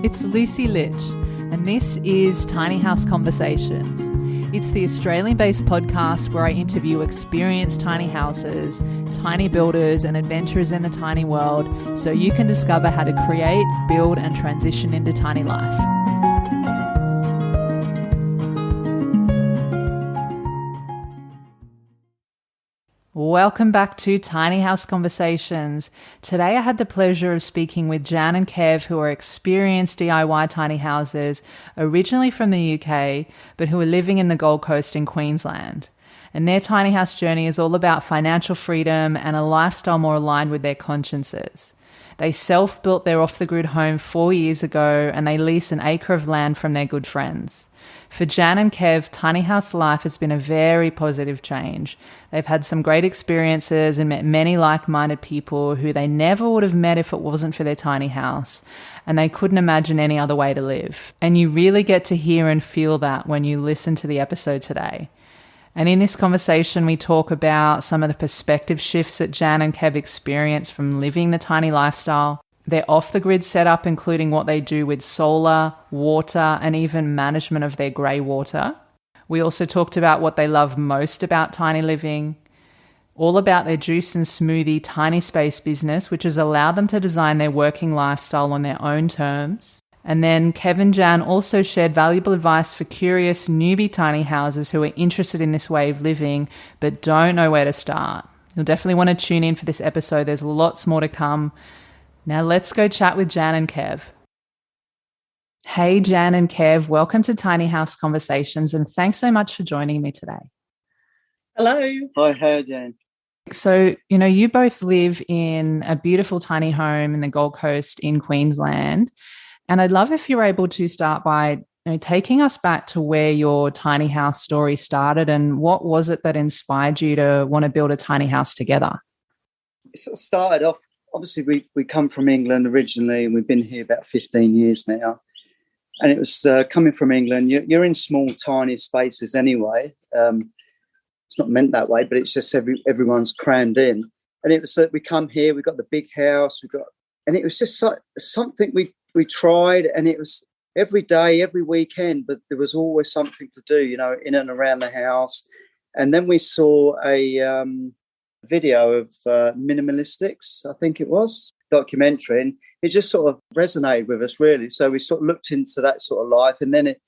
It's Lucy Litch, and this is Tiny House Conversations. It's the Australian-based podcast where I interview experienced tiny houses, tiny builders, and adventurers in the tiny world so you can discover how to create, build, and transition into tiny life. Welcome back to Tiny House Conversations. Today I had the pleasure of speaking with Jan and Kev, who are experienced DIY tiny houses, originally from the UK, but who are living in the Gold Coast in Queensland. And their tiny house journey is all about financial freedom and a lifestyle more aligned with their consciences. They self-built their off-the-grid home 4 years ago, and they lease an acre of land from their good friends. For Jan and Kev, tiny house life has been a very positive change. They've had some great experiences and met many like-minded people who they never would have met if it wasn't for their tiny house, and they couldn't imagine any other way to live. And you really get to hear and feel that when you listen to the episode today. And in this conversation, we talk about some of the perspective shifts that Jan and Kev experience from living the tiny lifestyle, their off-the-grid setup, including what they do with solar, water, and even management of their greywater. We also talked about what they love most about tiny living, all about their juice and smoothie tiny space business, which has allowed them to design their working lifestyle on their own terms. And then Kev and Jan also shared valuable advice for curious newbie tiny houses who are interested in this way of living but don't know where to start. You'll definitely want to tune in for this episode. There's lots more to come. Now let's go chat with Jan and Kev. Hey, Jan and Kev, welcome to Tiny House Conversations, and thanks so much for joining me today. Hello. Hi, Jan. So, you both live in a beautiful tiny home in the Gold Coast in Queensland. And I'd love if you're able to start by taking us back to where your tiny house story started and what was it that inspired you to want to build a tiny house together? It sort of started off, obviously we come from England originally, and we've been here about 15 years now. And it was coming from England, you're in small, tiny spaces anyway. It's not meant that way, but it's just everyone's crammed in. And it was that we come here, we got the big house, and it was just something we tried, and it was every day, every weekend, but there was always something to do, in and around the house. And then we saw a video of Minimalistics, I think it was, documentary, and it just sort of resonated with us, really. So we sort of looked into that sort of life, and then it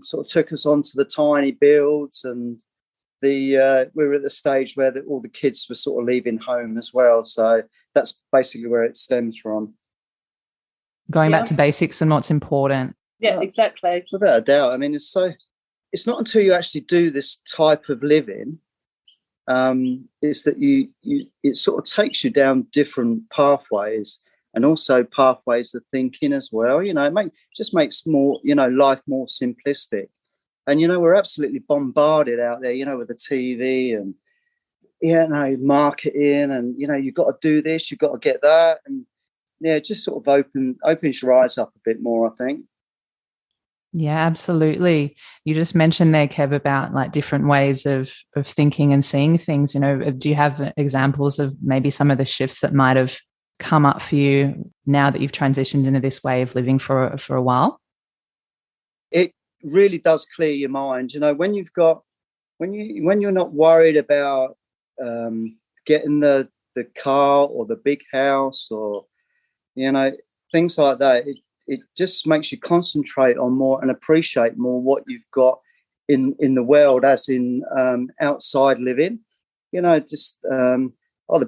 sort of took us on to the tiny builds, and we were at the stage where all the kids were sort of leaving home as well. So that's basically where it stems from. Going back to basics and what's important. Yeah, exactly. Without a doubt. I mean, it's not until you actually do this type of living, it's that it sort of takes you down different pathways, and also pathways of thinking as well. It just makes more, life more simplistic. And, we're absolutely bombarded out there, with the TV and, marketing, and, you've got to do this, you've got to get that. And, it just sort of opens your eyes up a bit more, I think. Yeah, absolutely. You just mentioned there, Kev, about like different ways of thinking and seeing things. Do you have examples of maybe some of the shifts that might have come up for you now that you've transitioned into this way of living for a while? It really does clear your mind. When you're not worried about getting the car or the big house or things like that, it just makes you concentrate on more and appreciate more what you've got in the world, as in outside living. The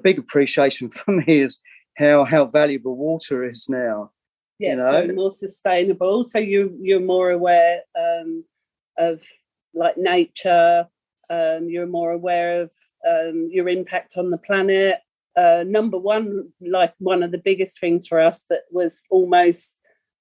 big appreciation for me is how valuable water is now. Yeah, so more sustainable. So you're more aware of like nature. You're more aware of your impact on the planet. Number one, like one of the biggest things for us that was almost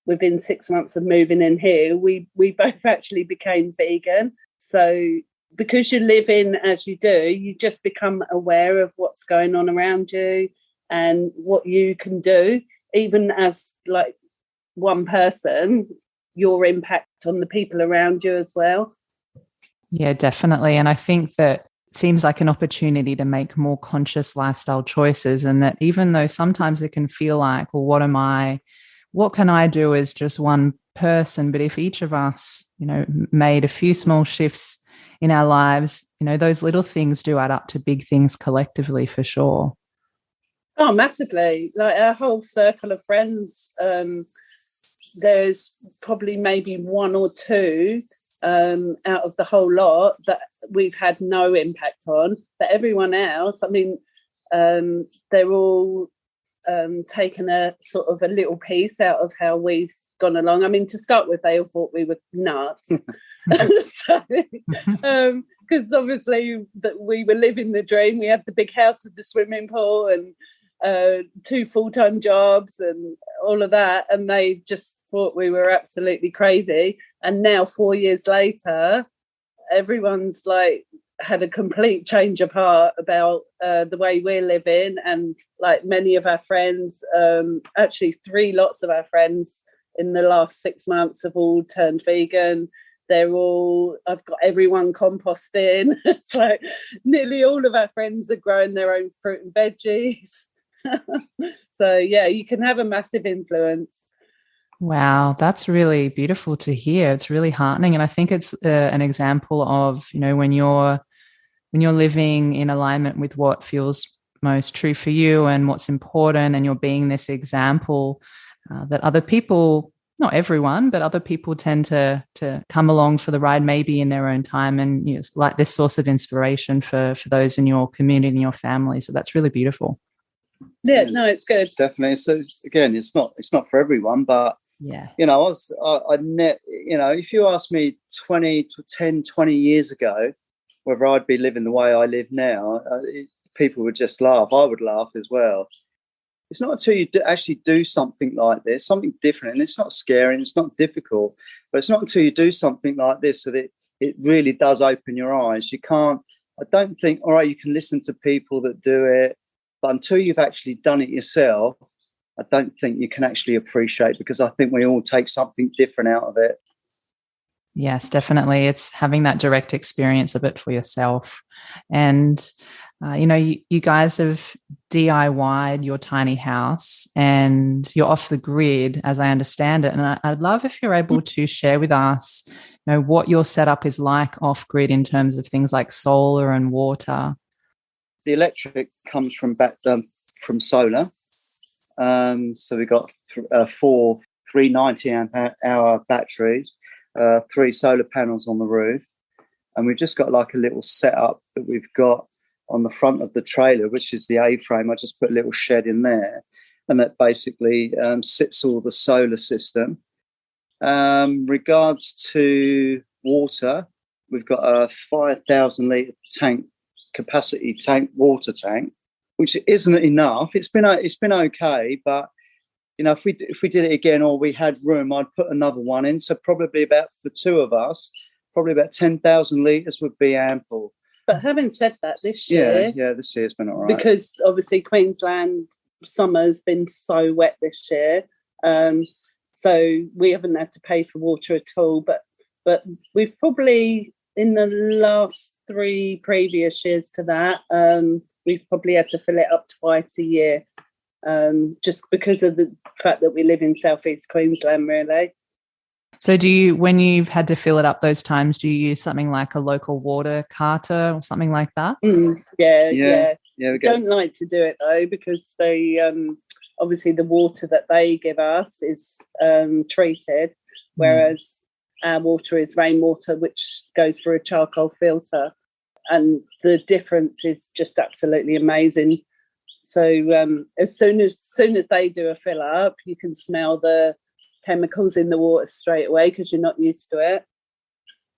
within 6 months of moving in here, we both actually became vegan. So because you live in as you do, you just become aware of what's going on around you and what you can do, even as like one person, your impact on the people around you as well. Yeah, definitely. And I think that it seems like an opportunity to make more conscious lifestyle choices, and that even though sometimes it can feel like, well, what am I what can I do as just one person? But if each of us, made a few small shifts in our lives, those little things do add up to big things collectively for sure. Oh, massively. Like our whole circle of friends, there's probably maybe one or two out of the whole lot that we've had no impact on. But everyone else, I mean, they're all taken a sort of a little piece out of how we've gone along. I mean, to start with, they all thought we were nuts. Because obviously that we were living the dream. We had the big house with the swimming pool and 2 full-time jobs and all of that, and they just thought we were absolutely crazy. And now 4 years later, everyone's like had a complete change of heart about the way we're living. And like many of our friends, actually 3 lots of our friends in the last 6 months have all turned vegan. I've got everyone composting. It's like nearly all of our friends are growing their own fruit and veggies. So yeah, you can have a massive influence. Wow, that's really beautiful to hear. It's really heartening, and I think it's an example of when you're living in alignment with what feels most true for you and what's important, and you're being this example that other people, not everyone, but other people tend to come along for the ride, maybe in their own time, and like this source of inspiration for those in your community and your family. So that's really beautiful. Yeah, no, it's good. Definitely. So again, it's not for everyone, but yeah, if you asked me 20 years ago whether I'd be living the way I live now, people would just laugh. I would laugh as well. It's not until you actually do something like this, something different, and it's not scary and it's not difficult, but it's not until you do something like this that it really does open your eyes. I don't think, all right, you can listen to people that do it, but until you've actually done it yourself, I don't think you can actually appreciate, because I think we all take something different out of it. Yes, definitely. It's having that direct experience of it for yourself. And, you guys have DIY'd your tiny house and you're off the grid, as I understand it. And I'd love if you're able to share with us, what your setup is like off grid in terms of things like solar and water. The electric comes from solar. So we've got 4 390 amp hour batteries, 3 solar panels on the roof, and we've just got like a little setup that we've got on the front of the trailer, which is the A-frame. I just put a little shed in there, and that basically sits all the solar system. Regards to water, we've got a 5,000 litre capacity water tank, which isn't enough. It's been okay, but if we did it again, or we had room, I'd put another one in. So probably about, for 2 of us, probably about 10,000 litres would be ample. But having said that, this year, this year's been all right, because obviously Queensland summer's been so wet this year, so we haven't had to pay for water at all. But we've probably, in the last 3 previous years to that, we've probably had to fill it up twice a year, just because of the fact that we live in southeast Queensland, really. So when you've had to fill it up those times, do you use something like a local water carter or something like that? Yeah. We don't like to do it though, because they obviously the water that they give us is treated, whereas our water is rainwater, which goes through a charcoal filter, and the difference is just absolutely amazing. So as soon as they do a fill up, you can smell the chemicals in the water straight away, because you're not used to it.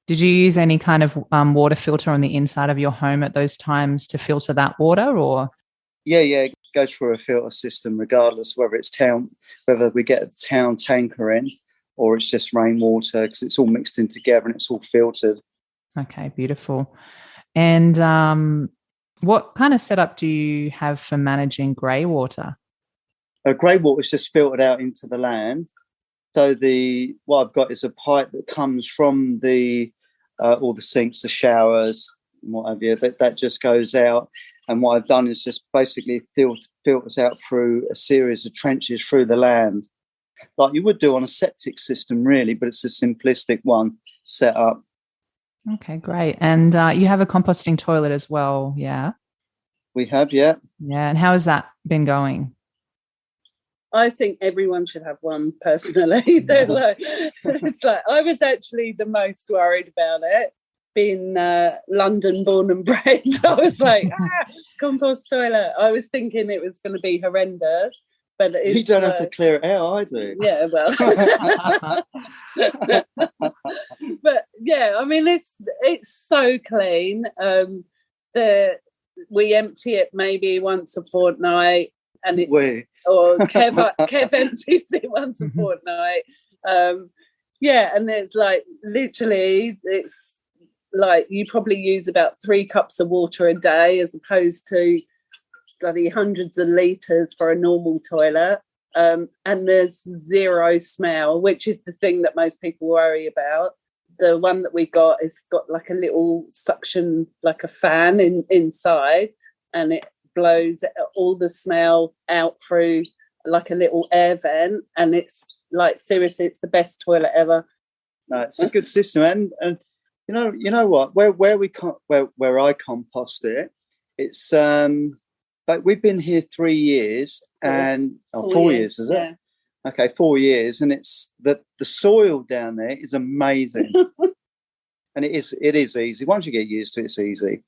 Did you use any kind of water filter on the inside of your home at those times to filter that water, or? Yeah, it goes through a filter system, regardless whether we get a town tanker in or it's just rainwater, because it's all mixed in together and it's all filtered. Okay, beautiful. And what kind of setup do you have for managing greywater? Greywater is just filtered out into the land. So what I've got is a pipe that comes from all the sinks, the showers, and what have you. That just goes out. And what I've done is just basically filters out through a series of trenches through the land. like you would do on a septic system, really, but it's a simplistic one set up. Okay, great. And you have a composting toilet as well, yeah? We have, yeah. Yeah, and how has that been going? I think everyone should have one, personally. They're like, it's like, I was actually the most worried about it. Being London born and bred, I was like, compost toilet. I was thinking it was going to be horrendous. But it's, you don't have to clear it out, I do. Yeah, well. But yeah, I mean, it's so clean. We empty it maybe once a fortnight, and it's or Kev empties it once a fortnight. Yeah, and it's like literally, it's like you probably use about 3 cups of water a day, as opposed to bloody hundreds of litres for a normal toilet. And there's zero smell, which is the thing that most people worry about. The one that we got has got like a little suction, like a fan inside, and it blows all the smell out through like a little air vent. And it's like, seriously, it's the best toilet ever. No, it's a good system. And you know what? Where I compost it, it's but we've been here 3 years and 4 years, is it? Yeah. Okay, 4 years, and it's the soil down there is amazing. And it is easy. Once you get used to it, it's easy.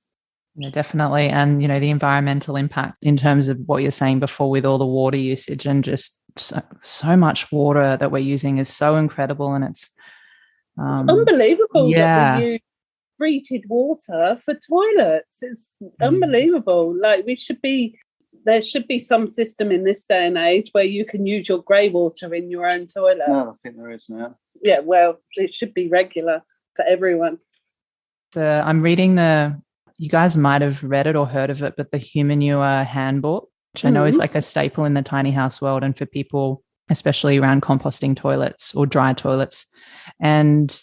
Yeah, definitely. And, you know, the environmental impact in terms of what you're saying before with all the water usage and just so much water that we're using is so incredible. And it's unbelievable that we use treated water for toilets. It's unbelievable. Like there should be some system in this day and age where you can use your greywater in your own toilet. No, I think there is now. Yeah, well, it should be regular for everyone. I'm reading you guys might have read it or heard of it, but the Humanure Handbook, which I know is like a staple in the tiny house world and for people, especially around composting toilets or dry toilets. And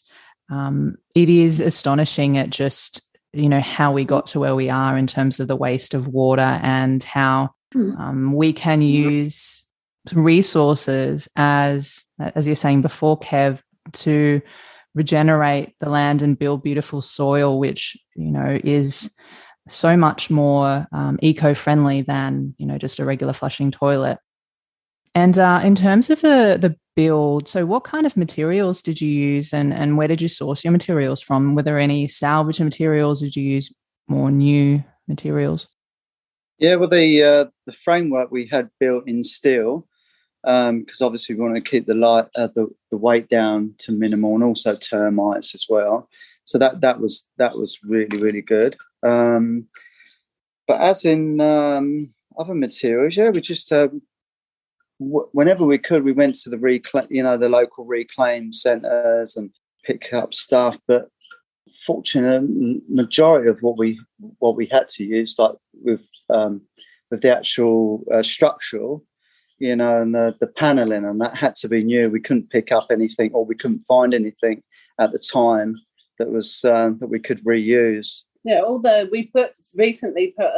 it is astonishing at just, you know, how we got to where we are in terms of the waste of water and how we can use resources as you're saying before, Kev, to regenerate the land and build beautiful soil, which, you know, is so much more eco-friendly than, you know, just a regular flushing toilet. And in terms of the build, so what kind of materials did you use and where did you source your materials from? Were there any salvage materials? Did you use more new materials? Yeah, well, the framework we had built in steel, because obviously we want to keep the weight down to minimal, and also termites as well. So that was really, really good. But as in other materials, yeah, we just whenever we could, we went to the local reclaim centres and pick up stuff. But fortunately, majority of what we had to use, like with the actual structural, you know, and the paneling, and that had to be new. We couldn't pick up anything, or we couldn't find anything at the time that was that we could reuse. Yeah, although we recently put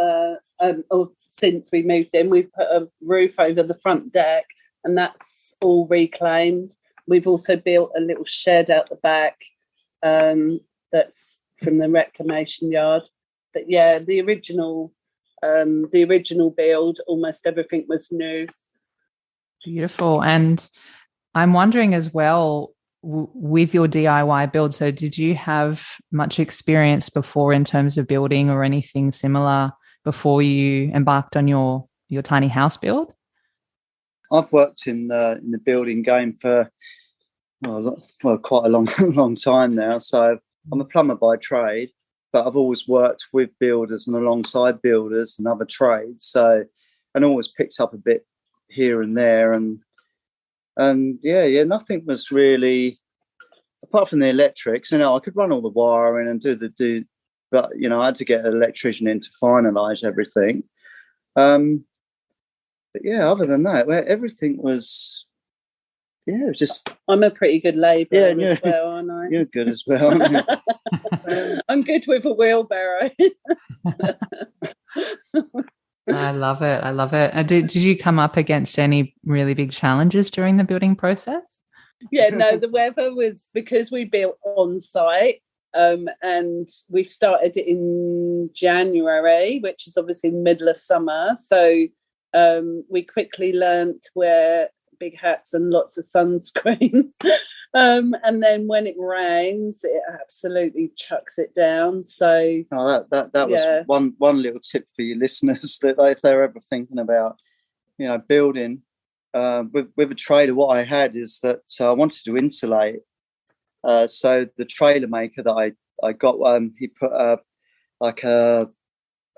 or since we moved in, we've put a roof over the front deck, and that's all reclaimed. We've also built a little shed out the back that's from the reclamation yard. But yeah, the original build, almost everything was new. Beautiful. And I'm wondering as well, with your DIY build, so did you have much experience before in terms of building or anything similar before you embarked on your tiny house build? I've worked in the building game for quite a long time now. So I'm a plumber by trade, but I've always worked with builders and alongside builders and other trades. So, and always picked up a bit here and there, and nothing was really, apart from the electrics. You know, I could run all the wiring and do, but you know, I had to get an electrician in to finalise everything. But yeah, other than that, everything was, it was just. I'm a pretty good labourer as well, aren't I? You're good as well. Aren't you? I'm good with a wheelbarrow. I love it. I love it. Did you come up against any really big challenges during the building process? Yeah, no, the weather was, because we built on site, and we started it in January, which is obviously middle of summer. So we quickly learnt to wear big hats and lots of sunscreen. And then when it rains, it absolutely chucks it down. So that was one little tip for your listeners, that if they're ever thinking about, building with a trailer. What I had is that I wanted to insulate. So the trailer maker that I got, he put a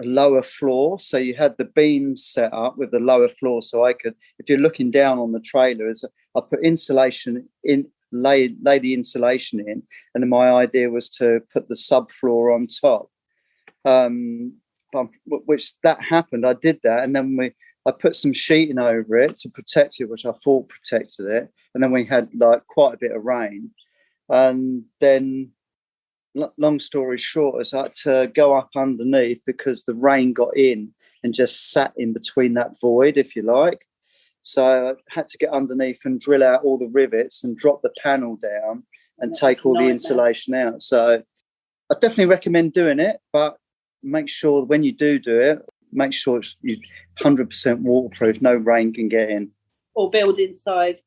lower floor, so you had the beams set up with the lower floor, so I could, if you're looking down on the trailer, I put insulation in, lay the insulation in, and then my idea was to put the subfloor on top, which that happened. I did that, and then I put some sheeting over it to protect it, which I thought protected it, and then we had quite a bit of rain, and then long story short is I had to go up underneath because the rain got in and just sat in between that void, if you like. So I had to get underneath and drill out all the rivets and drop the panel down and take all the insulation out. So I definitely recommend doing it, but make sure when you do it, make sure it's 100% waterproof. No rain can get in. Or build inside.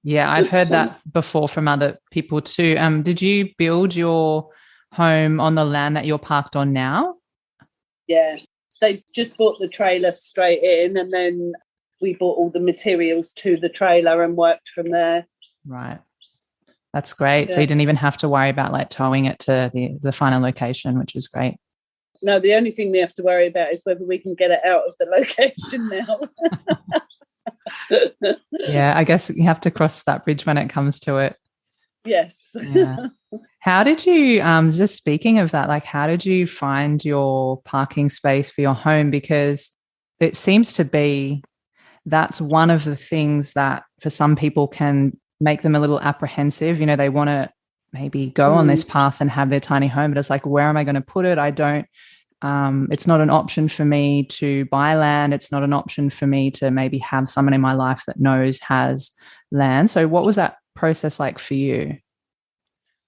Yeah, I've heard that before from other people too. Did you build your home on the land that you're parked on now? Yeah, they just bought the trailer straight in, and then we bought all the materials to the trailer and worked from there. Right. That's great. Yeah. So you didn't even have to worry about towing it to the final location, which is great. No, the only thing we have to worry about is whether we can get it out of the location now. Yeah, I guess you have to cross that bridge when it comes to it. Yes. Yeah. How did you, just speaking of that, how did you find your parking space for your home? Because it seems to be that's one of the things that for some people can make them a little apprehensive. They want to maybe go on this path and have their tiny home, but it's where am I going to put it? It's not an option for me to buy land. It's not an option for me to maybe have someone in my life that has land. So what was that process like for you?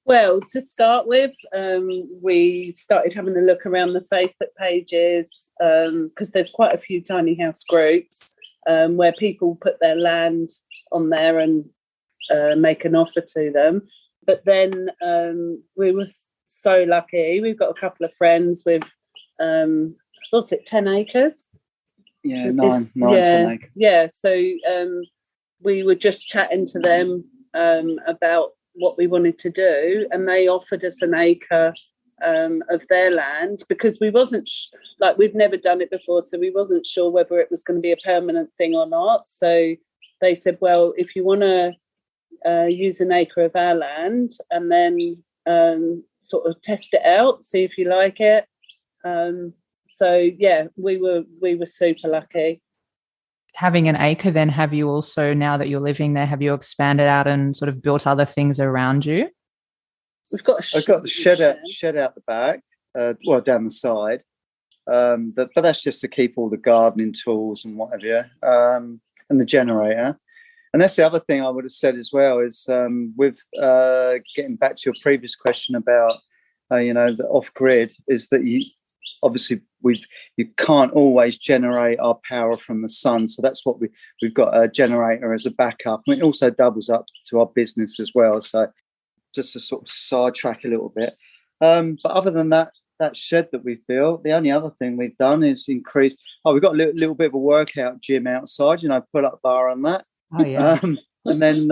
Well, to start with, we started having a look around the Facebook pages, because there's quite a few tiny house groups where people put their land on there and make an offer to them. But then we were so lucky. We've got a couple of friends with, what's it, 10 acres? Yeah, 10 acres. Yeah, so we were just chatting to them about what we wanted to do, and they offered us an acre of their land, because we wasn't we've never done it before, so we wasn't sure whether it was going to be a permanent thing or not. So they said, well, if you want to use an acre of our land and then sort of test it out, see if you like it. So yeah, we were super lucky. Having an acre, then have you also, now that you're living there, have you expanded out and sort of built other things around you? I've got the shed out the back, down the side, but that's just to keep all the gardening tools and whatever, and the generator. And that's the other thing I would have said as well is with getting back to your previous question about the off grid, is that you can't always generate our power from the sun, so that's what we've got a generator as a backup. It also doubles up to our business as well. So just to sort of sidetrack a little bit, but other than that shed that we've built, the only other thing we've done is increase. We've got a little bit of a workout gym outside. Pull up bar on that. Oh yeah. And then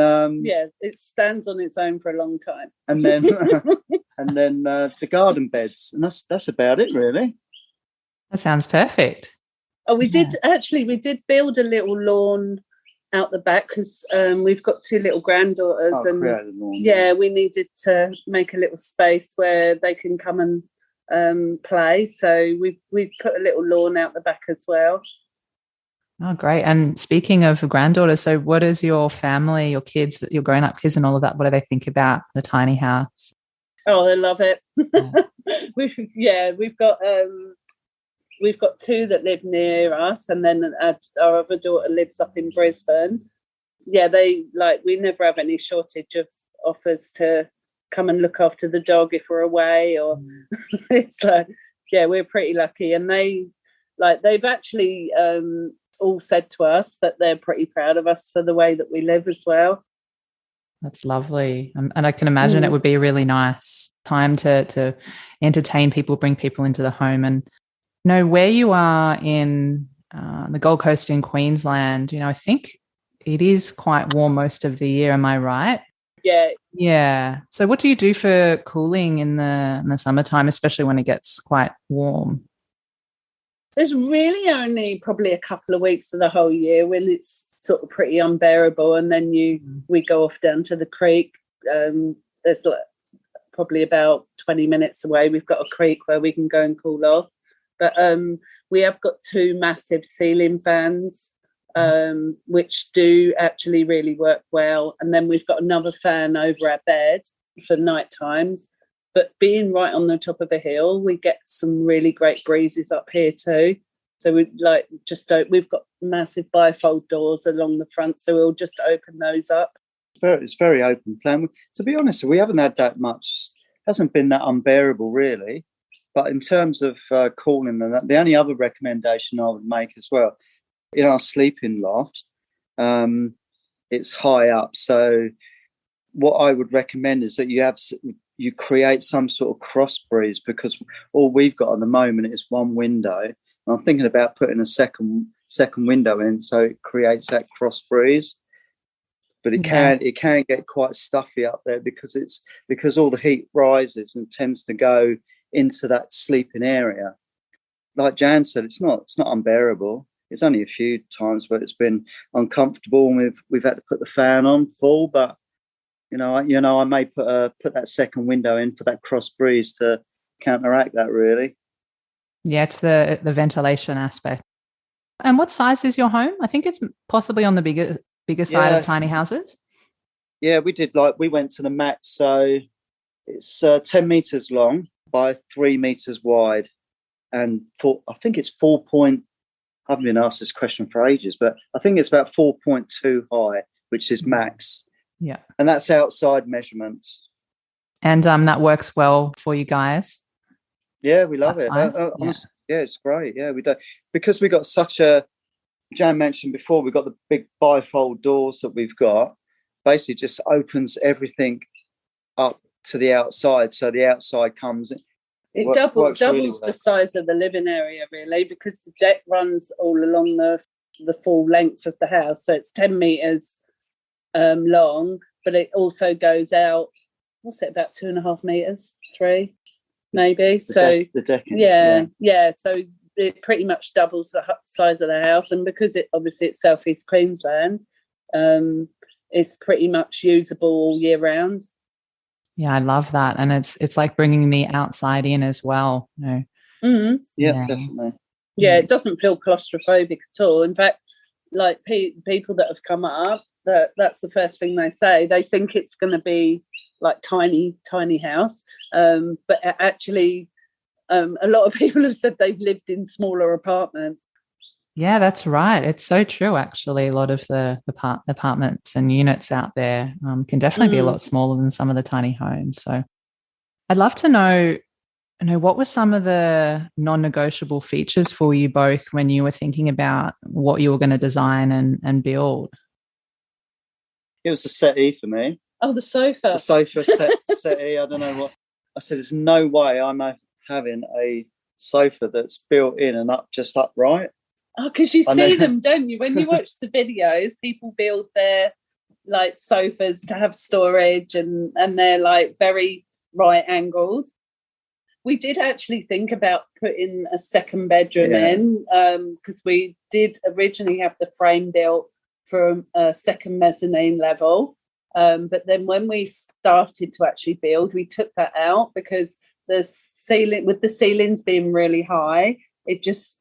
it stands on its own for a long time. And then the garden beds, and that's about it really. That sounds perfect. Oh, we did build a little lawn out the back, because we've got two little granddaughters, and we needed to make a little space where they can come and play. So we've put a little lawn out the back as well. Oh, great. And speaking of granddaughters, so what does your family, your kids, your grown-up kids and all of that, what do they think about the tiny house? Oh, they love it. Yeah. We've got we've got two that live near us, and then our other daughter lives up in Brisbane. Yeah, we never have any shortage of offers to come and look after the dog if we're away, or it's like, yeah, we're pretty lucky. And they've actually all said to us that they're pretty proud of us for the way that we live as well. That's lovely. And I can imagine it would be a really nice time to entertain people, bring people into the home. And where you are in the Gold Coast in Queensland, I think it is quite warm most of the year. Am I right? Yeah. Yeah. So what do you do for cooling in the summertime, especially when it gets quite warm? There's really only probably a couple of weeks of the whole year when it's sort of pretty unbearable, and then we go off down to the creek. There's probably about 20 minutes away. We've got a creek where we can go and cool off. But we have got two massive ceiling fans, which do actually really work well. And then we've got another fan over our bed for night times. But being right on the top of a hill, we get some really great breezes up here too. So we've got massive bifold doors along the front, so we'll just open those up. It's very open plan. To be honest, we haven't had that much. Hasn't been that unbearable, really. But in terms of cooling, and the only other recommendation I would make as well, in our sleeping loft, it's high up. So what I would recommend is that you create some sort of cross breeze, because all we've got at the moment is one window. I'm thinking about putting a second window in, so it creates that cross breeze. But it can get quite stuffy up there because all the heat rises and tends to go into that sleeping area. Like Jan said, it's not unbearable. It's only a few times where it's been uncomfortable and we've had to put the fan on full. But I may put that second window in for that cross breeze to counteract that, really. Yeah, it's the ventilation aspect. And what size is your home? I think it's possibly on the bigger side of tiny houses. Yeah, we went to the max, so it's 10 meters long by 3 meters wide, and I think it's 4 point. I haven't been asked this question for ages, but I think it's about 4.2 high, which is max. Yeah, and that's outside measurements. And that works well for you guys. Yeah, we love it. Honestly, yeah, it's great. Yeah, we do, because we got such a. Jan mentioned before, we've got the big bifold doors that we've got. Basically, just opens everything up to the outside, so the outside comes in. It doubles really the size of the living area, really, because the deck runs all along the full length of the house. So it's 10 meters long, but it also goes out. What's it, about 2.5 meters? 3, maybe. The decking. Yeah. So it pretty much doubles the size of the house, and because it's southeast Queensland, it's pretty much usable all year round. Yeah, I love that, and it's like bringing the outside in as well. Mm-hmm. Yeah, definitely. Yeah, it doesn't feel claustrophobic at all. In fact, like people that have come up, that's the first thing they say. They think it's going to be like tiny house, but actually, a lot of people have said they've lived in smaller apartments. Yeah, that's right. It's so true, actually. A lot of the apartments and units out there can definitely be a lot smaller than some of the tiny homes. So I'd love to know, what were some of the non-negotiable features for you both when you were thinking about what you were going to design and build? It was the settee for me. Oh, the sofa. The sofa settee. I don't know what. I said, there's no way I'm having a sofa that's built in and just upright. Oh, because you see them, don't you? When you watch the videos, people build their like sofas to have storage, and they're like very right angled. We did actually think about putting a second bedroom in, because we did originally have the frame built for a second mezzanine level. But then when we started to actually build, we took that out because the ceilings being really high, it just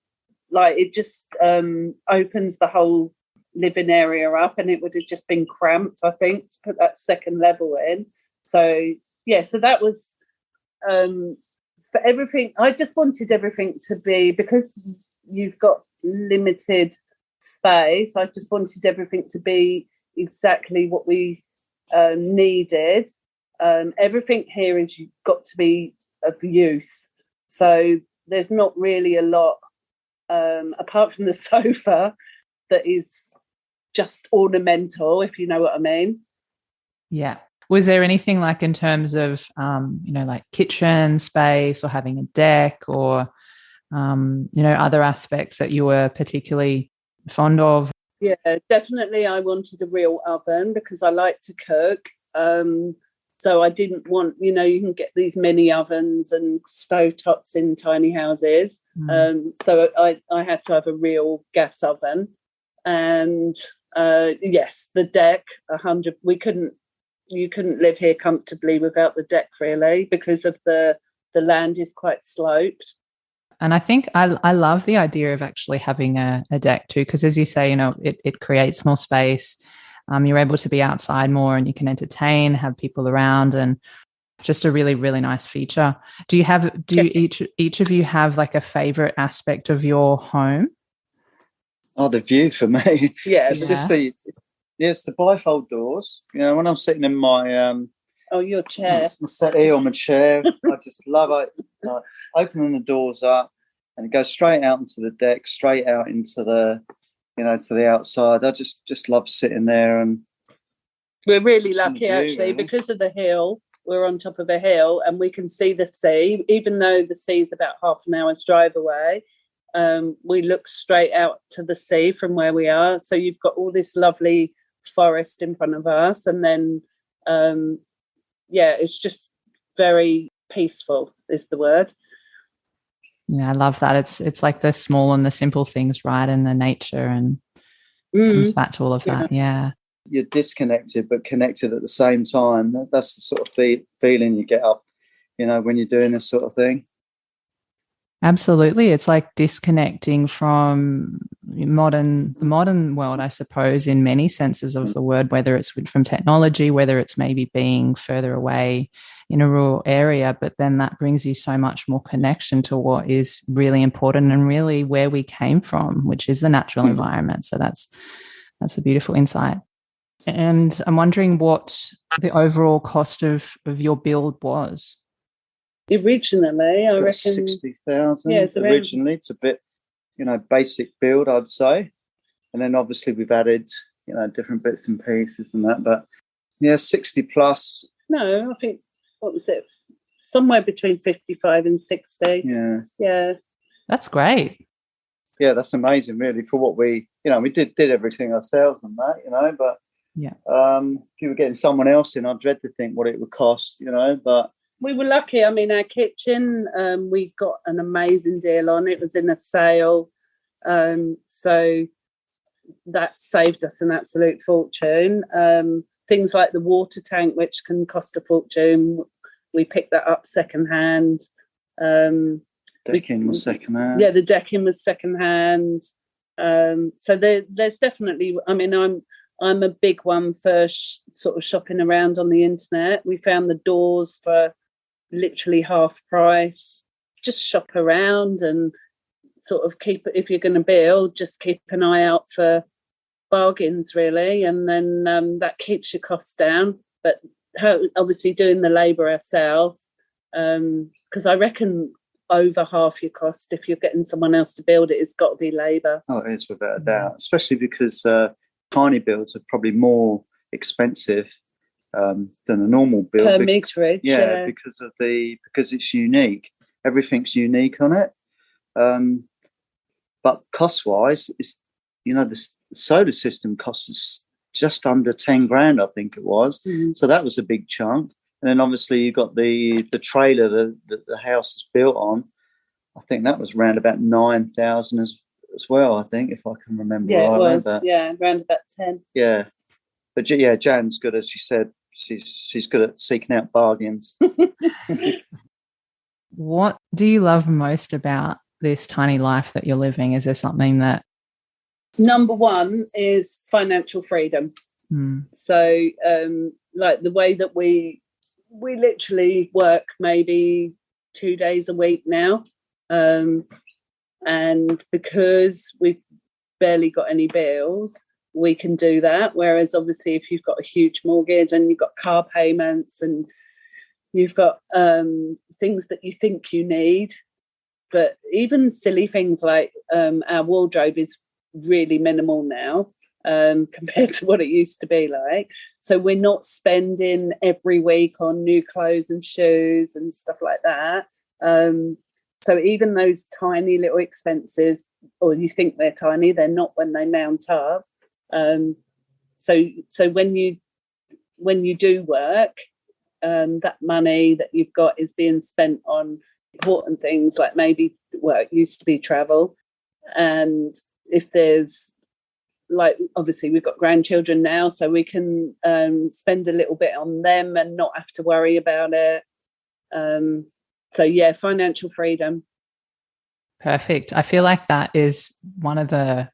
opens the whole living area up, and it would have just been cramped, I think, to put that second level in. So that was for everything, I just wanted everything to be, because you've got limited space, I just wanted everything to be exactly what we needed. Everything here is got to be of use. So there's not really a lot, apart from the sofa, that is just ornamental, if you know what I mean. Yeah. Was there anything like in terms of, like kitchen space or having a deck or, other aspects that you were particularly fond of? Yeah, definitely I wanted a real oven because I like to cook. So I didn't want, you can get these mini ovens and stovetops in tiny houses. So I had to have a real gas oven. And yes, the deck, 100. You couldn't live here comfortably without the deck, really, because of the land is quite sloped. And I think I love the idea of actually having a deck too, because as you say, it creates more space. You're able to be outside more and you can entertain, have people around, and just a really, really nice feature. Do each of you have like a favorite aspect of your home? Oh, the view for me. Yeah. It's just it's the bifold doors. When I'm sitting in my your chair, my settee or my chair, I just love it. Opening the doors up and it goes straight out into the deck, straight out into the to the outside. I just love sitting there. And we're really lucky actually, because of the hill. We're on top of a hill and we can see the sea, even though the sea is about half an hour's drive away. We look straight out to the sea from where we are. So you've got all this lovely forest in front of us, and then it's just very peaceful is the word. Yeah, I love that. It's like the small and the simple things, right? And the nature, and comes back to all of that. Yeah. You're disconnected but connected at the same time. That's the sort of feeling you get up, when you're doing this sort of thing. Absolutely. It's like disconnecting from the modern world, I suppose, in many senses of the word, whether it's from technology, whether it's maybe being further away in a rural area, but then that brings you so much more connection to what is really important and really where we came from, which is the natural environment. So that's a beautiful insight. And I'm wondering what the overall cost of your build was. Originally, I reckon 60,000. Yeah, originally, it's a bit, basic build, I'd say, and then obviously we've added, different bits and pieces and that. But 60 plus. No, I think what was it? Somewhere between 55 and 60. Yeah. That's great. Yeah, that's amazing, really, for what we did everything ourselves and that, but yeah. If you were getting someone else in, I'd dread to think what it would cost, but. We were lucky. I mean, our kitchen, we got an amazing deal on. It was in a sale. So that saved us an absolute fortune. Things like the water tank, which can cost a fortune, we picked that up secondhand. Decking was secondhand. Yeah, the decking was secondhand. So there's definitely, I mean, I'm a big one for sort of shopping around on the internet. We found the doors for literally half price. Just shop around and sort of if you're going to build, just keep an eye out for bargains, really, and then that keeps your costs down. But obviously doing the labour ourselves, because I reckon over half your cost, if you're getting someone else to build it, it's got to be labour. Oh, it is, without a doubt, especially because tiny builds are probably more expensive than a normal build per meterage. Yeah, because it's unique. Everything's unique on it. But cost wise, it's the solar system costs us just under 10 grand, I think it was. So that was a big chunk. And then obviously you got the trailer that the house is built on. I think that was around about 9,000 as well, I think, if I can remember right. Yeah, it was. Yeah, around about 10. Yeah. But yeah, Jan's good, as she said. She's good at seeking out bargains. What do you love most about this tiny life that you're living? Is there something that... Number one is financial freedom. So like the way that we literally work maybe 2 days a week now. And because we've barely got any bills, we can do that. Whereas obviously if you've got a huge mortgage and you've got car payments and you've got things that you think you need, but even silly things like our wardrobe is really minimal now compared to what it used to be like. So we're not spending every week on new clothes and shoes and stuff like that. So even those tiny little expenses, or you think they're tiny, they're not when they mount up. So when you do work, that money that you've got is being spent on important things like maybe, well, it used to be travel. And if there's, like, obviously we've got grandchildren now, so we can spend a little bit on them and not have to worry about it. So yeah, financial freedom. Perfect. I feel like that is one of the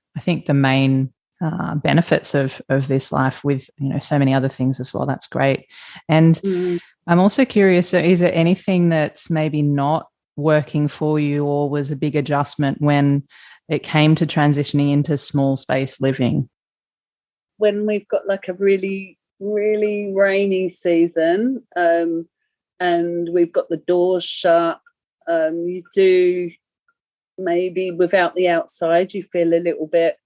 main benefits of this life, with so many other things as well. That's great. And I'm also curious, so is there anything that's maybe not working for you, or was a big adjustment when it came to transitioning into small space living? When we've got like a really, really rainy season, and we've got the doors shut, you do, maybe without the outside, you feel a little bit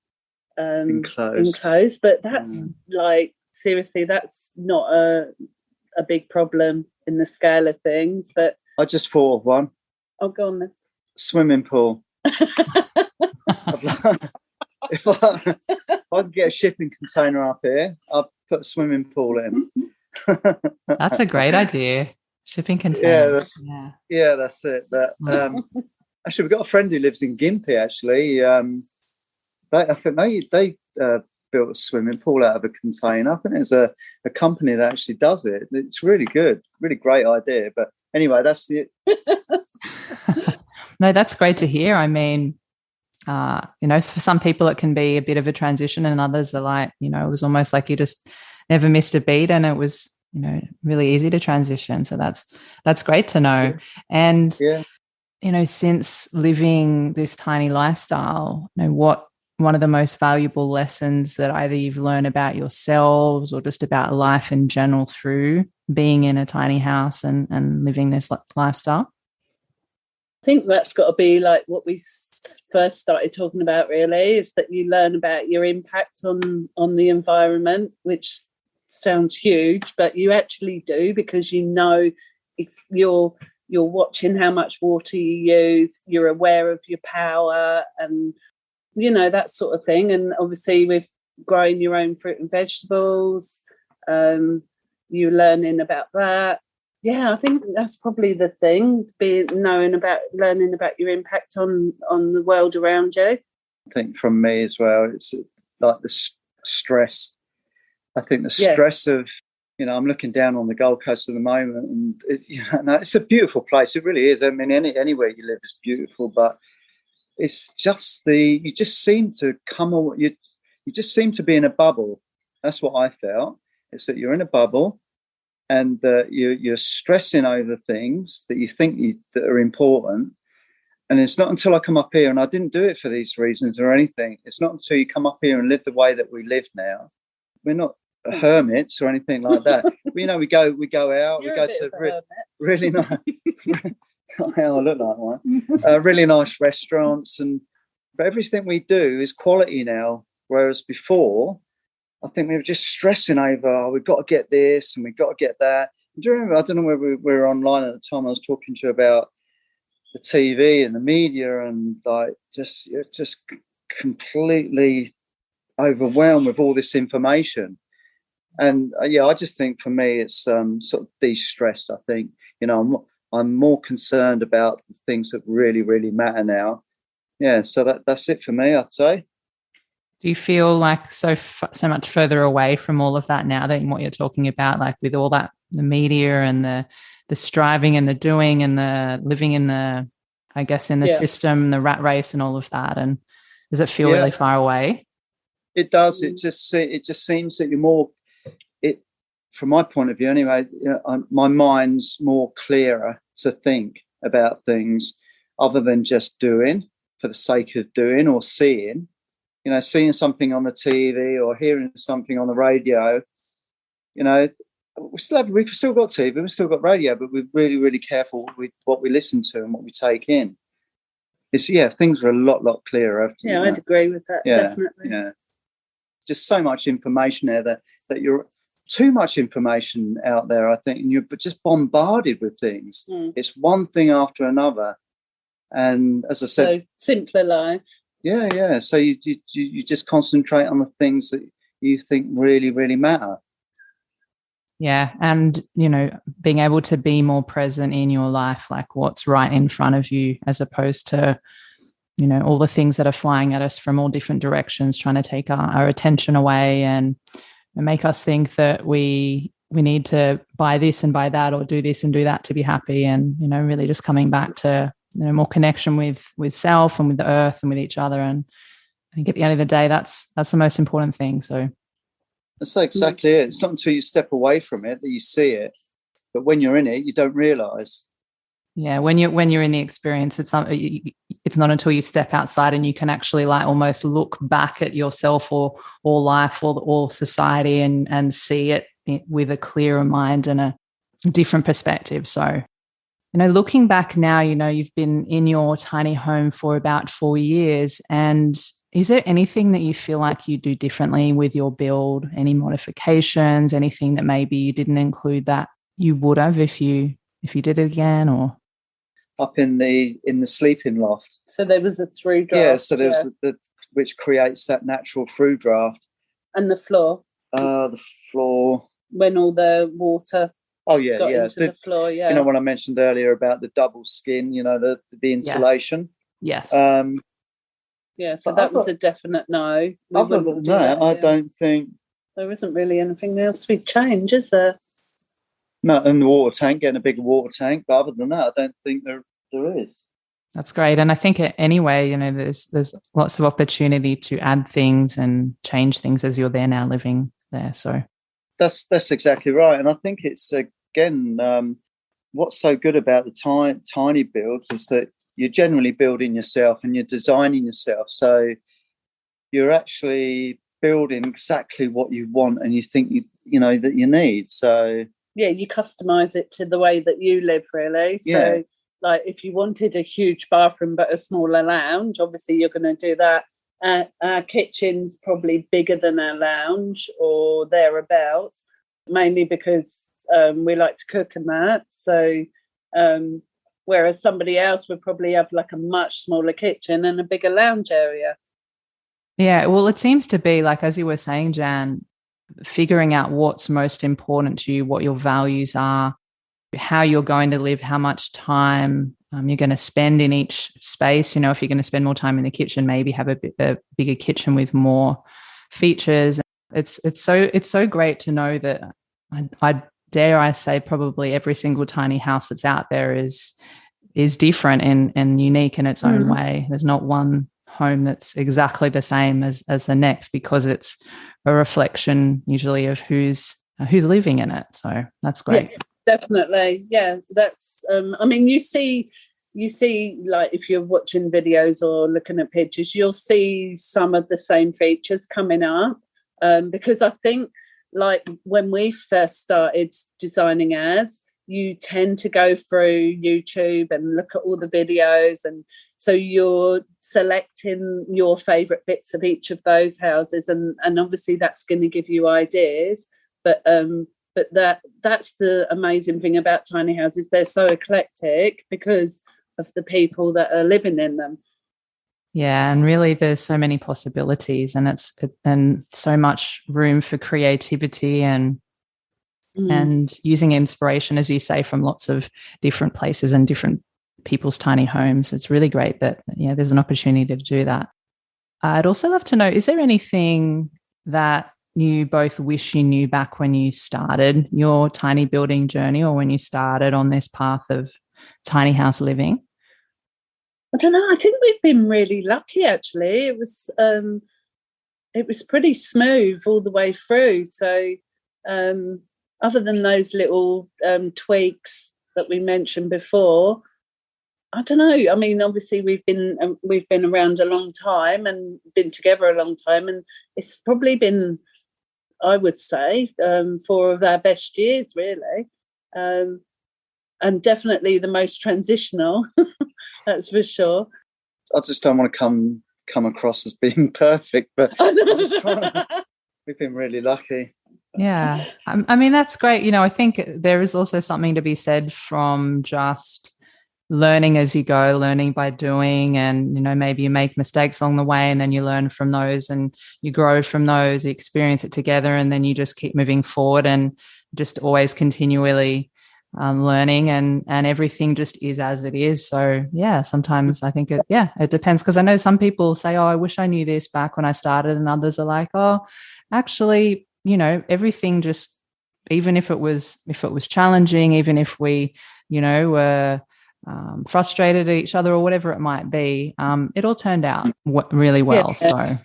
enclosed, but that's like, seriously, that's not a big problem in the scale of things. But I just thought of one. Oh, go on then. Swimming pool. If I could get a shipping container up here, I'd put a swimming pool in. That's a great idea. Shipping container. Yeah, that's it. But actually, we've got a friend who lives in Gympie. Actually, I think they built a swimming pool out of a container. I think there's a company that actually does it. It's really good, really great idea. But anyway, that's it. No, that's great to hear. I mean, for some people it can be a bit of a transition, and others are like, it was almost like you just never missed a beat, and it was, really easy to transition. So that's great to know. And, since living this tiny lifestyle, what one of the most valuable lessons that either you've learned about yourselves or just about life in general through being in a tiny house and living this lifestyle? I think that's got to be like what we first started talking about, really, is that you learn about your impact on the environment, which sounds huge, but you actually do, because if you're watching how much water you use, you're aware of your power and that sort of thing. And obviously with growing your own fruit and vegetables, you're learning about that. Yeah, I think that's probably the thing, learning about your impact on the world around you. I think from me as well, it's like the stress. I think the stress of, I'm looking down on the Gold Coast at the moment, and it's a beautiful place. It really is. I mean, anywhere you live is beautiful, but it's just you just seem to you just seem to be in a bubble. That's what I felt. It's that you're in a bubble, and you're stressing over things that you think that are important. And it's not until I come up here, and I didn't do it for these reasons or anything. It's not until you come up here and live the way that we live now. We're not hermits or anything like that. We go out. You're we go to really nice. I look like one. Really nice restaurants, but everything we do is quality now. Whereas before, I think we were just stressing over, we've got to get this and we've got to get that. Do you remember? I don't know whether we were online at the time. I was talking to you about the TV and the media, and like just completely overwhelmed with all this information. And I just think for me, it's sort of de-stress. I think I'm more concerned about things that really, really matter now. Yeah, so that's it for me, I'd say. Do you feel like so much further away from all of that now, that what you're talking about, like with all that, the media and the striving and the doing and the living in the, I guess, in the system, the rat race and all of that? And does it feel really far away? It does. It just seems that you're more, from my point of view anyway, my mind's more clearer to think. about things other than just doing for the sake of doing or seeing. You know, seeing something on the TV or hearing something on the radio. You know, we've still got TV, we've still got radio, but we're really, really careful with what we listen to and what we take in. Things are a lot clearer. Yeah, I'd agree with that. Yeah, definitely. Yeah, just so much information there that you're too much information out there, I think, and you're just bombarded with things. It's one thing after another, and as I said, so simpler life. Yeah. So you just concentrate on the things that you think really, really matter. Yeah, and being able to be more present in your life, like what's right in front of you, as opposed to all the things that are flying at us from all different directions, trying to take our attention away and make us think that we need to buy this and buy that, or do this and do that to be happy. And really just coming back to more connection with self and with the earth and with each other. And I think at the end of the day, that's the most important thing. So that's exactly it. It's not until you step away from it that you see it, but when you're in it, you don't realize. Yeah, when you're in the experience, it's not until you step outside and you can actually like almost look back at yourself or life or society and see it with a clearer mind and a different perspective. So, looking back now, you've been in your tiny home for about 4 years, and is there anything that you feel like you do differently with your build? Any modifications? Anything that maybe you didn't include that you would have if you did it again? Or up in the sleeping loft. So there was a through draft. Yeah, so there's which creates that natural through draft. And the floor. The floor. When all the water got into the floor, yeah. What I mentioned earlier about the double skin, the insulation. Yes. So that was a definite no. Other than that, I don't think there isn't really anything else we'd change, is there? No, and the water tank, getting a bigger water tank. But other than that, I don't think there is. That's great. And I think anyway, there's lots of opportunity to add things and change things as you're there now living there. So that's exactly right. And I think it's, again, what's so good about the tiny builds is that you're generally building yourself and you're designing yourself. So you're actually building exactly what you want and you think that you need. So yeah, you customize it to the way that you live, really. So like if you wanted a huge bathroom but a smaller lounge, obviously you're going to do that. Our kitchen's probably bigger than our lounge or thereabouts, mainly because we like to cook and that. So whereas somebody else would probably have like a much smaller kitchen and a bigger lounge area. Yeah, well, it seems to be like, as you were saying, Jan, figuring out what's most important to you, what your values are, how you're going to live, how much time you're going to spend in each space. If you're going to spend more time in the kitchen, maybe have a bigger kitchen with more features. It's so great to know that I dare I say probably every single tiny house that's out there is different and unique in its own way. There's not one home that's exactly the same as the next, because it's a reflection usually of who's living in it. So that's great. Yeah, definitely. Yeah, that's I mean, you see like if you're watching videos or looking at pictures, you'll see some of the same features coming up, because I think like when we first started designing ours, you tend to go through YouTube and look at all the videos, and so you're selecting your favourite bits of each of those houses, and obviously that's going to give you ideas. But that's the amazing thing about tiny houses. They're so eclectic because of the people that are living in them. Yeah, and really there's so many possibilities, and and so much room for creativity and using inspiration, as you say, from lots of different places and different people's tiny homes. It's really great that there's an opportunity to do that. I'd also love to know, is there anything that you both wish you knew back when you started your tiny building journey, or when you started on this path of tiny house living? I don't know. I think we've been really lucky, actually. It was pretty smooth all the way through. So other than those little tweaks that we mentioned before, I don't know. I mean, obviously we've been around a long time and been together a long time, and it's probably been, I would say, 4 of our best years, really, and definitely the most transitional. That's for sure. I just don't want to come across as being perfect, but we've been really lucky. Yeah. I mean, that's great. I think there is also something to be said from just learning as you go, learning by doing, and, maybe you make mistakes along the way and then you learn from those and you grow from those, you experience it together, and then you just keep moving forward and just always continually learning, and everything just is as it is. So yeah, sometimes I think it depends, because I know some people say, oh, I wish I knew this back when I started, and others are like, oh, actually, everything just, even if it was challenging, even if we were frustrated at each other or whatever it might be, it all turned out really well. Yeah. So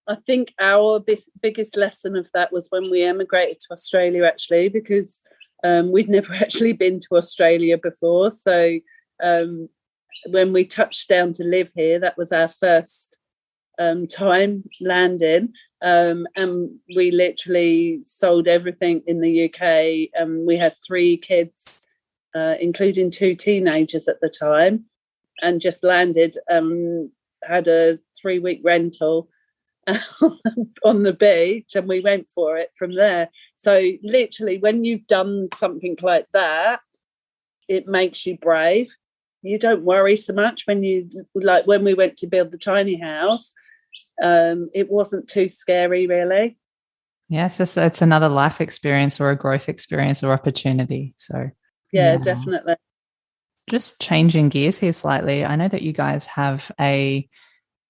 I think our biggest lesson of that was when we emigrated to Australia, actually, because we'd never actually been to Australia before. So when we touched down to live here, that was our first time landing, and we literally sold everything in the UK. We had 3 kids, including 2 teenagers at the time, and just landed, had a 3-week rental on the beach, and we went for it from there. So literally, when you've done something like that, it makes you brave. You don't worry so much when we went to build the tiny house. It wasn't too scary, really. Yeah, it's another life experience or a growth experience or opportunity. So yeah, definitely. Just changing gears here slightly, I know that you guys have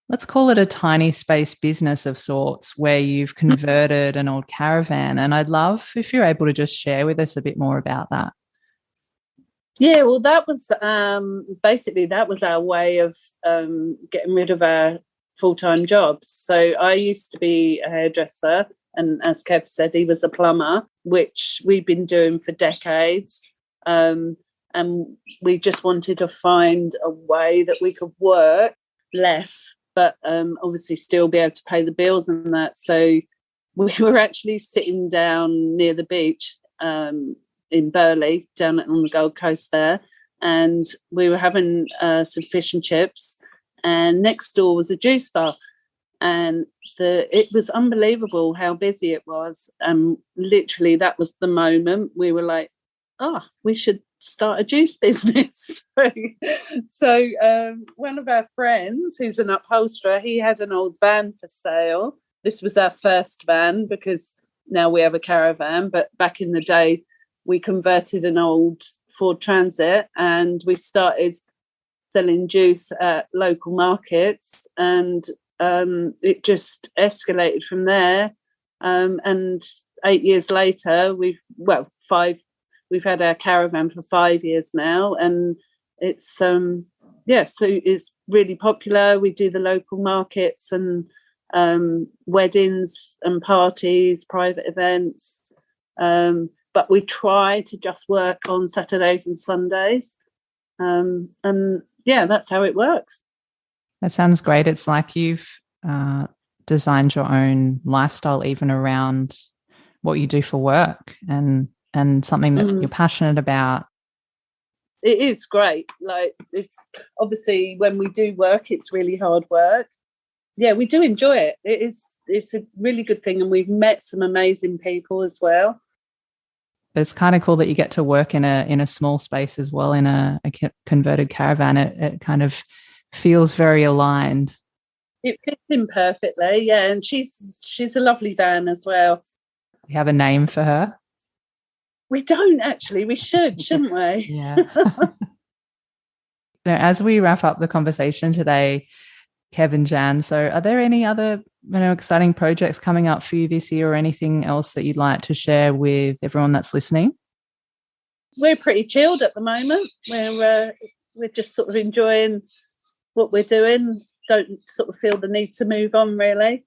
let's call it a tiny space business of sorts, where you've converted an old caravan, and I'd love if you're able to just share with us a bit more about that. Yeah, well, that was basically that was our way of getting rid of our full-time jobs. So I used to be a hairdresser, and as Kev said, he was a plumber, which we've been doing for decades. And we just wanted to find a way that we could work less, but obviously still be able to pay the bills and that. So we were actually sitting down near the beach in Burleigh, down on the Gold Coast there, and we were having some fish and chips, and next door was a juice bar, and it was unbelievable how busy it was. Literally, that was the moment we were like, we should start a juice business. So one of our friends, who's an upholsterer, he had an old van for sale. This was our first van, because now we have a caravan, but back in the day we converted an old Ford Transit, and we started selling juice at local markets, and it just escalated from there. And 8 years later, we've had our caravan for 5 years now, and it's so it's really popular. We do the local markets and weddings and parties, private events, but we try to just work on Saturdays and Sundays, and that's how it works. That sounds great. It's like you've designed your own lifestyle even around what you do for work, and something that you're passionate about. It is great. Like, it's obviously, when we do work, it's really hard work. Yeah, we do enjoy it. It's a really good thing, and we've met some amazing people as well. But it's kind of cool that you get to work in a small space as well, in a converted caravan. It kind of feels very aligned. It fits in perfectly, yeah. And she's a lovely van as well. You have a name for her? We don't actually. We shouldn't we? Yeah. As we wrap up the conversation today, Kev and Jan, so are there any other exciting projects coming up for you this year, or anything else that you'd like to share with everyone that's listening? We're pretty chilled at the moment. We're just sort of enjoying what we're doing. Don't sort of feel the need to move on, really.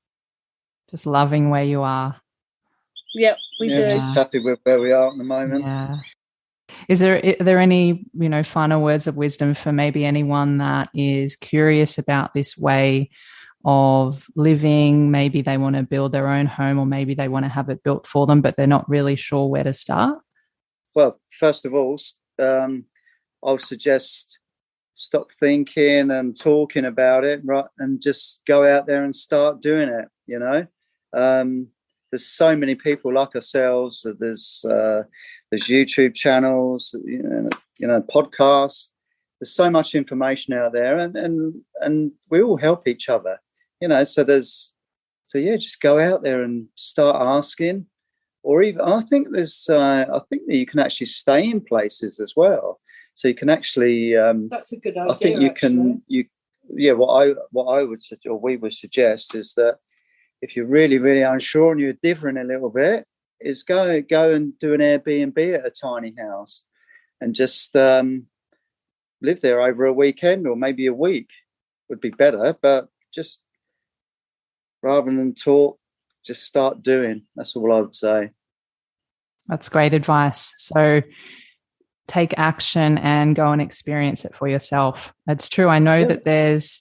Just loving where you are. Yep, we do. Just happy with where we are at the moment. Yeah. Are there any, final words of wisdom for maybe anyone that is curious about this way of living? Maybe they want to build their own home, or maybe they want to have it built for them, but they're not really sure where to start? Well, first of all, I would suggest stop thinking and talking about it, right, and just go out there and start doing it. There's so many people like ourselves. There's YouTube channels, podcasts. There's so much information out there, and we all help each other. So just go out there and start asking, or even I think that you can actually stay in places as well. So you can actually. That's a good idea. I think you can. We would suggest is that if you're really, really unsure and you're differing a little bit, is go and do an Airbnb at a tiny house, and just live there over a weekend or maybe a week would be better. But just rather than talk, just start doing. That's all I would say. That's great advice. So take action and go and experience it for yourself. It's true. I know that there's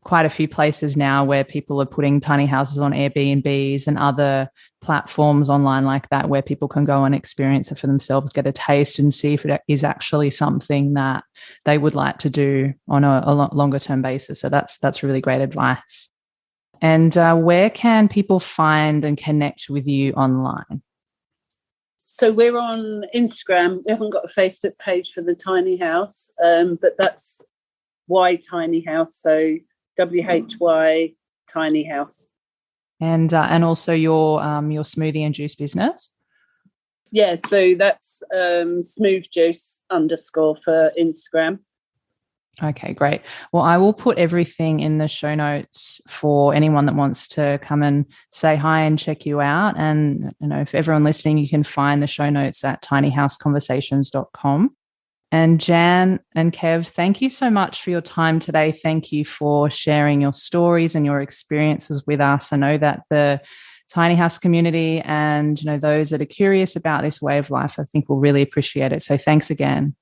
quite a few places now where people are putting tiny houses on Airbnbs and other platforms online like that, where people can go and experience it for themselves, get a taste, and see if it is actually something that they would like to do on a longer term basis. So that's really great advice. And where can people find and connect with you online? So we're on Instagram. We haven't got a Facebook page for the tiny house, but that's Y Tiny House. So WHY Tiny House. And also your smoothie and juice business. Yeah, so that's smooth juice _ for Instagram. Okay, great. Well, I will put everything in the show notes for anyone that wants to come and say hi and check you out. And, if everyone listening, you can find the show notes at tinyhouseconversations.com. And Jan and Kev, thank you so much for your time today. Thank you for sharing your stories and your experiences with us. I know that the tiny house community and, those that are curious about this way of life, I think will really appreciate it. So thanks again.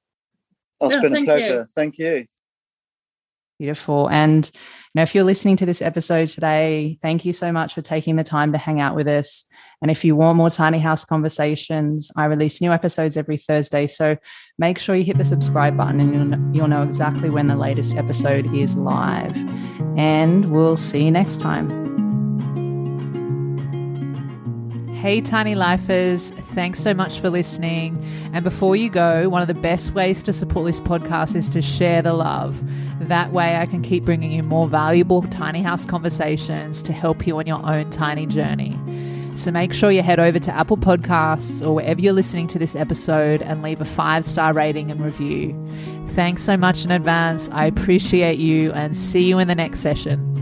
It's been a pleasure. Thank you. Beautiful. And if you're listening to this episode today, thank you so much for taking the time to hang out with us. And if you want more Tiny House Conversations, I release new episodes every Thursday. So make sure you hit the subscribe button, and you'll know exactly when the latest episode is live. And we'll see you next time. Hey, Tiny Lifers, thanks so much for listening. And before you go, one of the best ways to support this podcast is to share the love. That way I can keep bringing you more valuable tiny house conversations to help you on your own tiny journey. So make sure you head over to Apple Podcasts or wherever you're listening to this episode and leave a 5-star rating and review. Thanks so much in advance. I appreciate you, and see you in the next session.